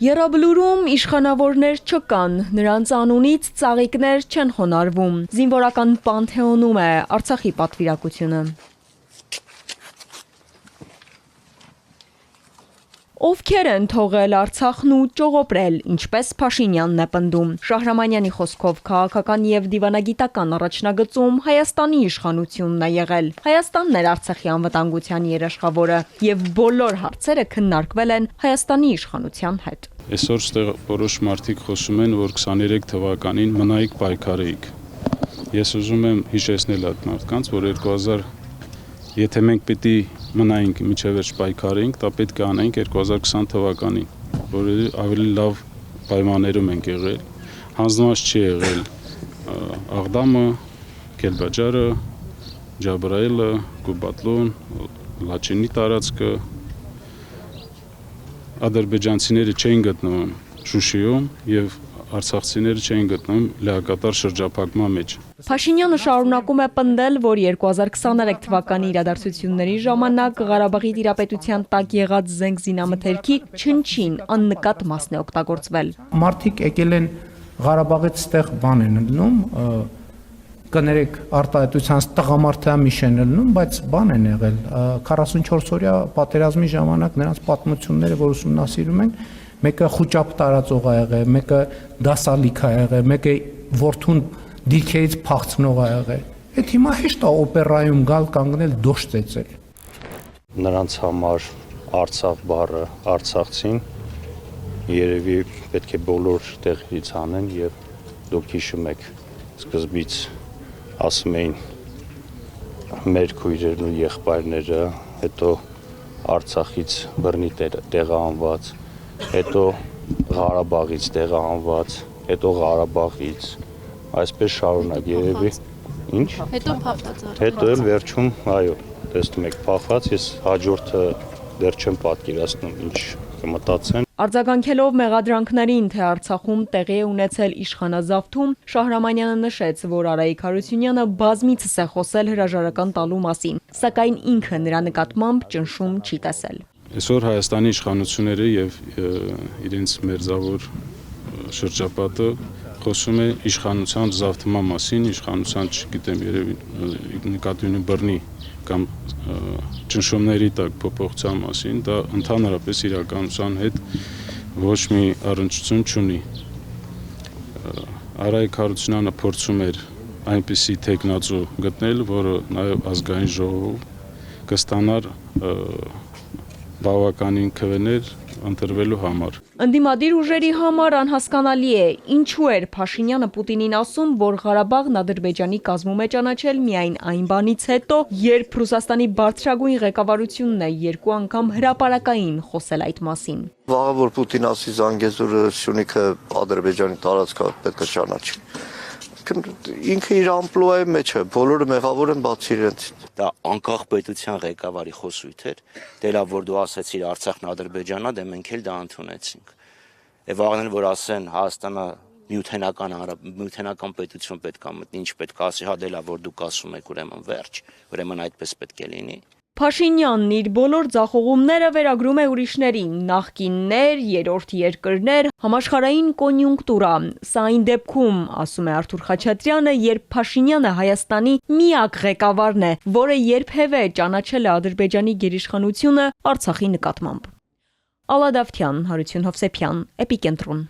Եռաբլուրում իշխանավորներ չկան, նրանց անունից ծաղիկներ չեն խոնարհվում։ Զինվորական պանթեոնում է Արցախի պատվիրակությունը։ Ովքեր են թողել Արցախն ու ճողոպրել, ինչպես Փաշինյանն է պնդում։ Շահրամանյանի խոսքով քաղաքական եւ դիվանագիտական առաջնագծում Հայաստանի իշխանությունն է եղել։ Հայաստանն էր Արցախի անվտանգության երաշխավորը եւ բոլոր հարցերը քննարկվել են Հայաստանի իշխանության հետ։ Այսօր ստեղ որոշ մարդիկ խոսում են, որ 23 թվականին մնայիք պայքարեիք։ Ես ուզում եմ հիշեցնել այդ մարդկանց, որ 2000 եթե մենք պիտի մնայինք միջև վերջ պայքարեինք, դա պետք է անեինք 2020 թվականին, որ ավելի լավ պայմաններում ենք եղել, հանձնված չի եղել Աղդամը, Կելբաջարը, Ջաբրայելը, Գուբատլուն, Լաչինի տարածքը, ադրբեջանցիները չէին գտնվում Շուշիում եւ արցախցիները չէին գտնվում լիակատար շրջափակման մեջ։ Փաշինյանը շարունակում է պնդել, որ 2023 թվականի իրադարձությունների ժամանակ Ղարաբաղի տիրապետության տակ եղած զենք զինամթերքի չնչին աննկատ մասն է օգտագործվել։ Մարդիկ եկել են Ղարաբաղից ստեղ բան են ելնում, կներեք արտահայտության տղամարդա միշեն ելնում, բայց բան են եղել 44 օրյա պատերազմի ժամանակ նրանց պատմությունները, որ ուսումնասիրում են, մեկը խոճապ տարածող ա եղել, մեկը դասալիք ա եղել, մեկը որդուն դիրքերից փախցնող ա եղել։ Այդ հիմա հեշտ է օպերայում գալ կանգնել դոշ ծեծել։ Նրանց համար Արցախ բառը, Արցախցին երևի պետք է բոլոր տեղից անեն եւ դուք հիշում եք սկզբից ասում էին մեր քույրերն ու եղբայրները, հետո Արցախից բռնի տեղահանված, հետո Ղարաբաղից տեղահանված, հետո Ղարաբաղից, այսպես շարունակ երևի, ինչ? Հետո փախած։ Հետո էլ վերջում, այո, տեսնում եք փախած, ես հաջորդը դեռ չեմ պատկերացնում, ինչ կմտածեն։ Արձագանքելով մեղադրանքներին, թե Արցախում տեղի է ունեցել իշխանազավթում, Շահրամանյանը նշեց, որ Արայիկ Հարությունյանը բազմիցս է խոսել հրաժարական տալու մասին, սակայն ինքը նրա նկատմամբ ճնշում չի տեսել։ Այսօր Հայաստանի իշխանությունները եւ իրենց մերձավոր շրջապատը խոսում է իշխանության զավթման մասին, իշխանության, չգիտեմ, երևի նկատի ունի բռնի կամ ճնշումների տակ փոփոխության մասին, դա ընդհանրապես իրականության հետ ոչ մի առնչություն չունի։ Արայիկ Հարությունյանը փորձում էր այնպիսի թեկնածու գտնել, որը նաեւ ազգային ժողովում կստանար բավականին քվեներ ընտրվելու համար։ Ընդդիմադիր ուժերի համար անհասկանալի է, ինչու էր Փաշինյանը Պուտինին ասում, որ Ղարաբաղն Ադրբեջանի կազմում է ճանաչել միայն այն բանից հետո, երբ Ռուսաստանի բարձրագույն ղեկավարությունն է երկու անգամ հրապարակային խոսել այդ մասին։ Վաղը որ Պուտին ասի Զանգեզուրը, Սյունիքը Ադրբեջանի տարածքը պետք է ճանաչի։ Ինքը իր ամպլուայի մեջ է, բոլորը մեղավոր են բացի իրենց։ Դա անկախ պետության ղեկավարի խոսույթ էր, դե լավ որ դու ասեցիր Արցախն Ադրբեջանն է, դե մենք էլ դա ընդունեցինք։ Եվ աղնել որ ասեն Հայաստանը միութենական պետություն պետք է մտնի, ինչ պետք է ասի, հա դե լավ որ դուք ասում եք, ուրեմն վերջ, ուրեմն այդպես պետք է լինի։ Փաշինյանն իր բոլոր ձախողումները վերագրում է ուրիշներին, նախկիններ, երրորդ երկրներ, համաշխարհային կոնյունկտուրա։ Սա այն դեպքում, ասում է Արթուր Խաչատրյանը, երբ Փաշինյանը Հայաստանի միակ ղեկավարն է, որը երբևէ ճանաչել է Ադրբեջանի գերիշխանությունը Արցախի նկատմամբ։ Ալադավթյան, Հարություն Հովսեփյան, Էպիկենտրոն։